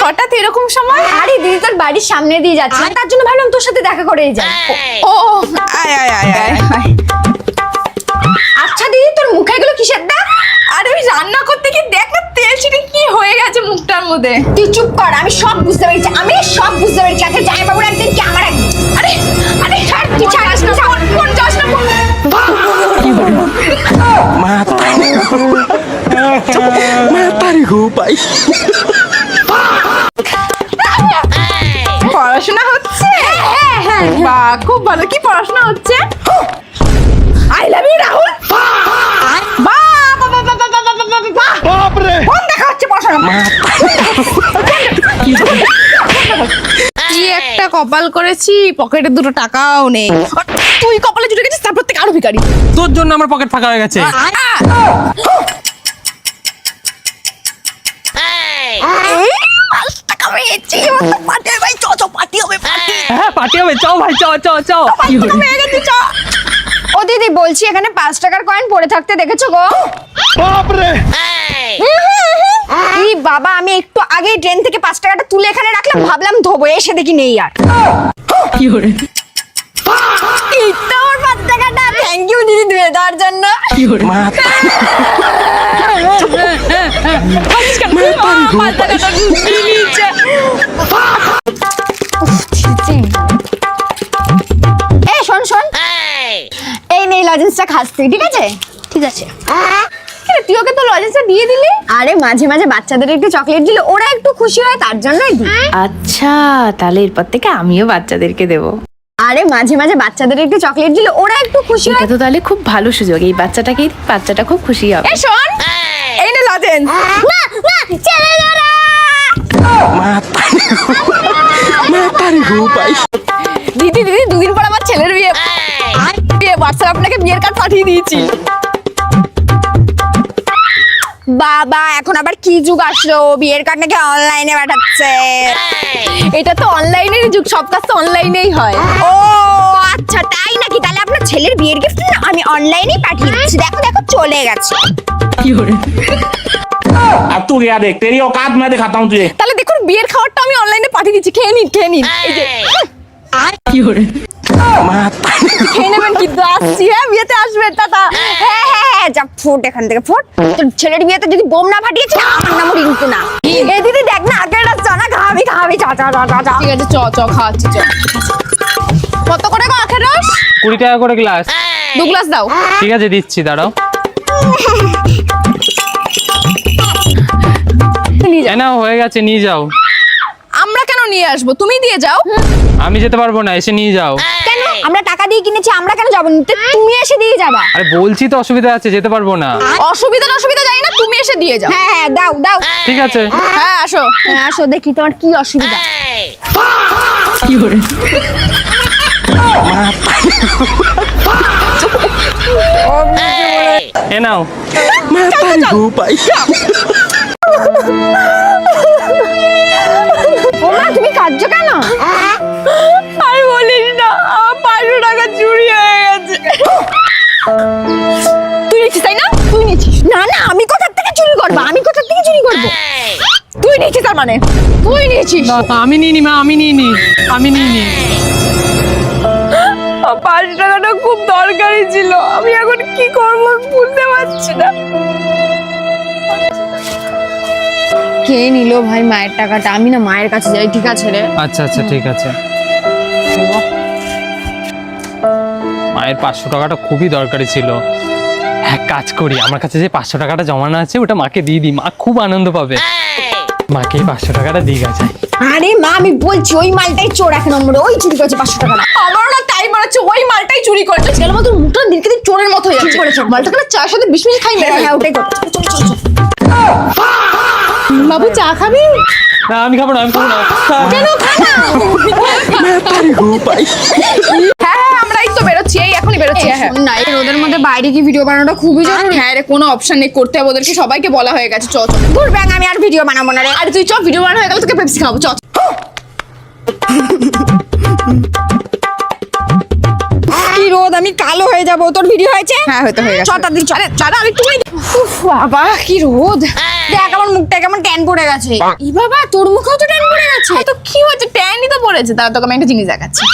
হঠাৎ এরকম সময়? আরে দিদি তোর বাড়ির সামনে দিয়ে যাচ্ছে, তার জন্য ভাবলাম তোর সাথে দেখা করেই যাই। ও আয় আয় আয় আয় আয়। আচ্ছা দিদি তোর মুখে এগুলো কিসের দাগ? আরে ওই রান্না করতে গিয়ে দেখ না তেল ছিটে কি হয়ে গেছে মুখটার মধ্যে। তুই চুপ কর, আমি সব বুঝতে পেরেছি, আমি সব বুঝতে পেরেছি। আচ্ছা জামাই বাবুর একদিন কি আমার একদিন। আরে আরে ছাড়, তুই ছাড়িস না, ফোন যাস না ফোন। মাতারি গো ভাই। পড়াশোনা হচ্ছে? হ্যাঁ বাহ খুব ভালো। কি পড়াশোনা হচ্ছে? I love you Rahul. বাপরে ফোন দেখা হচ্ছে পড়াশোনা। কি একটা কপাল করেছি, পকেটে দুটো টাকাও নেই। তুই কপালে জুটে গেছিস, তারপর থেকে আরো ভিখারি। তোর জন্য আমার পকেট ফাঁকা হয়ে গেছে। হ্যাঁ পার্টি হবে, চাও ভাই চাও চাও চাও। ও দিদি বলছি এখানে 5 টাকার কয়েন পড়ে থাকতে দেখেছো গো? বাপরে এই বাবা, আমি একটু আগে ট্রেন থেকে 5 টাকাটা তুলে এখানে রাখলাম, ভাবলাম ধোবো, এসে দেখি নেই আর। এই তো আমার 5 টাকাটা, থ্যাংক ইউ দিদি ধুয়ে দেওয়ার জন্য। এই শোন শোন, এই নেই লজেন্সটা খাস তুই, ঠিক আছে? ঠিক আছে। তুই ওকে তো লজেন্সটা দিয়ে দিলি। আরে মাঝে মাঝে বাচ্চাদের একটু চকলেট দিলে ওরা একটু খুশি হয়, তার জন্যই দিই। আচ্ছা, তাহলে এরপর থেকে আমিও বাচ্চাদেরকে দেবো। আরে মাঝে মাঝে বাচ্চাদের একটু চকলেট দিলে ওরা একটু খুশি এটা হয়। তো তাহলে খুব ভালো সুযোগ, এই বাচ্চাটাকেই বাচ্চাটা খুব খুশি হবে। এই শোন, এই নে লজেন্স। না না ছেড়ে দাও না। মাতারি গো ভাই। দিদি দিদি, দুদিন পর আমার ছেলের বিয়ে। হোয়াটসঅ্যাপ আপনাকে বিয়ের কার্ড পাঠিয়ে দিয়েছি। বাবা এখন আবার কি যুগ আসলো, বিয়ের কার্ড নাকি অনলাইনে পাঠাচ্ছে। এটা তো অনলাইনের যুগ, সব কাজ তো অনলাইনেই হয়। ও আচ্ছা তাই নাকি? তাহলে আপনার ছেলের বিয়ের গিফট না আমি অনলাইনেই পাঠিয়ে দিচ্ছি। দেখো দেখো চলে গেছে। अब तू गया देख, तेरी औकात मैं दिखाता हूँ तुझे। তাহলে দেখুন বিয়ের খাবারটা আমি অনলাইনে পাঠিয়ে দিচ্ছি, খেয়ে নিন খেয়ে নিন। এই যে খেয়ে নেবেন, কিন্তু আসছি। হ্যাঁ বিয়েতে আসবেন, টাটা। হ্যাঁ হ্যাঁ হ্যাঁ, যা ফুট এখান থেকে ফুট। তোর ছেলের বিয়েতে যদি বোম না ফাটিয়েছি না, আমার নামও রিঙ্কু না। এই দিদি দেখ না, আগের রাস্তা না, খাওয়াবি খাওয়াবি, চা চা চা চা চা। ঠিক আছে, চ চ খাওয়াচ্ছি চ। কত করে গো আখের রস? 20 টাকা করে গ্লাস। 2 গ্লাস দাও। ঠিক আছে দিচ্ছি, দাঁড়াও। এই নাও, হয়ে গেছে, নিয়ে যাও। আমরা কেন নিয়ে আসবো, তুমি দিয়ে যাও। আমি যেতে পারবো না, এসে নিয়ে যাও। কেন? আমরা টাকা দিয়ে কিনেছি, আমরা কেন যাবো নিতে? তুমি এসে দিয়ে যাবা। আরে বলছি তো অসুবিধা আছে, যেতে পারবো না। অসুবিধা জানি না, তুমি এসে দিয়ে যাও। হ্যাঁ হ্যাঁ দাও দাও। ঠিক আছে। হ্যাঁ আসো। হ্যাঁ আসো দেখি তোমার কি অসুবিধা। এ নাও। মাতারি গো ভাই। ওমা তুমি কাঁদছো কেন? আর বলিস না, আমার 500 টাকা চুরি হয়ে গেছে। তুই নিচ্ছিস তাই না? তুই নিচ্ছিস? না না আমি কোথা থেকে চুরি করবো, আমি কোথা থেকে চুরি করবো? তুই নিচ্ছিস তার মানে? তুই নিচ্ছিস? না, আমি নিইনি মা, আমি নিইনি। 5 টাকাটা খুব দরকারি ছিল, আমি এখন কি করব বুঝতে পারছি না। কে নিল ভাই মায়ের টাকাটা? আমি না মায়ের কাছে যাই, ঠিক আছে রে? আচ্ছা আচ্ছা ঠিক আছে। মায়ের 500 টাকাটা খুবই দরকারি ছিল। এক কাজ করি, আমার কাছে যে 500 টাকাটা জমানো আছে ওটা মাকে দিয়ে দিই, মা খুব আনন্দ পাবে। মাকে 500 টাকাটা দিয়ে গেছে। আরে মা আমি বলছি ওই মালটাই চোর, এক নম্বরে ওই চুরি করেছে 500 টাকা। আমারও না তাই মনে হচ্ছে, ওই মালটাই চুরি করেছে। কেন তোর মুখটা দিনকে দিন চোরের মতো হয়ে যাচ্ছে। মালটাকে না চায়ের সাথে 20 মিনিট খাই মেরে। হ্যাঁ ওটাই করো। বাবু চা খাবি? না আমি খাবো না, আমি খাবো না। কেন খানা? মাতারি গো ভাই। হ্যাঁ হ্যাঁ আমরা এই তো বেরোচ্ছি, এই এখনই বেরোচ্ছি। হ্যাঁ শোন না, এই রোদের মধ্যে বাইরে কি ভিডিও বানানোটা খুবই জরুরি। হ্যাঁ রে, কোনো অপশন নেই, করতে হবে ওদেরকে, সবাইকে বলা হয়ে গেছে। চ চ। দূর ব্যাং, আমি আর ভিডিও বানাবো না রে। আরে তুই চ, ভিডিও বানানো হয়ে গেল, তোকে পেপসি খাবো। চ। কি রোদ, আমি কালো হয়ে যাবো। তোর ভিডিও হয়েছে? হ্যাঁ হয়তো হয়ে গেছে। ছটা দিন চলে। চাটা আরেকটু। বাবা কি রোদ। দেখ আমার মুখটা কেমন ট্যান পড়ে গেছে। ই বাবা, তোর মুখেও তো ট্যান পড়ে গেছে। তো কি হয়েছে, ট্যানই তো পড়েছে। তাহলে তোকে আমি একটা জিনিস দেখাচ্ছি।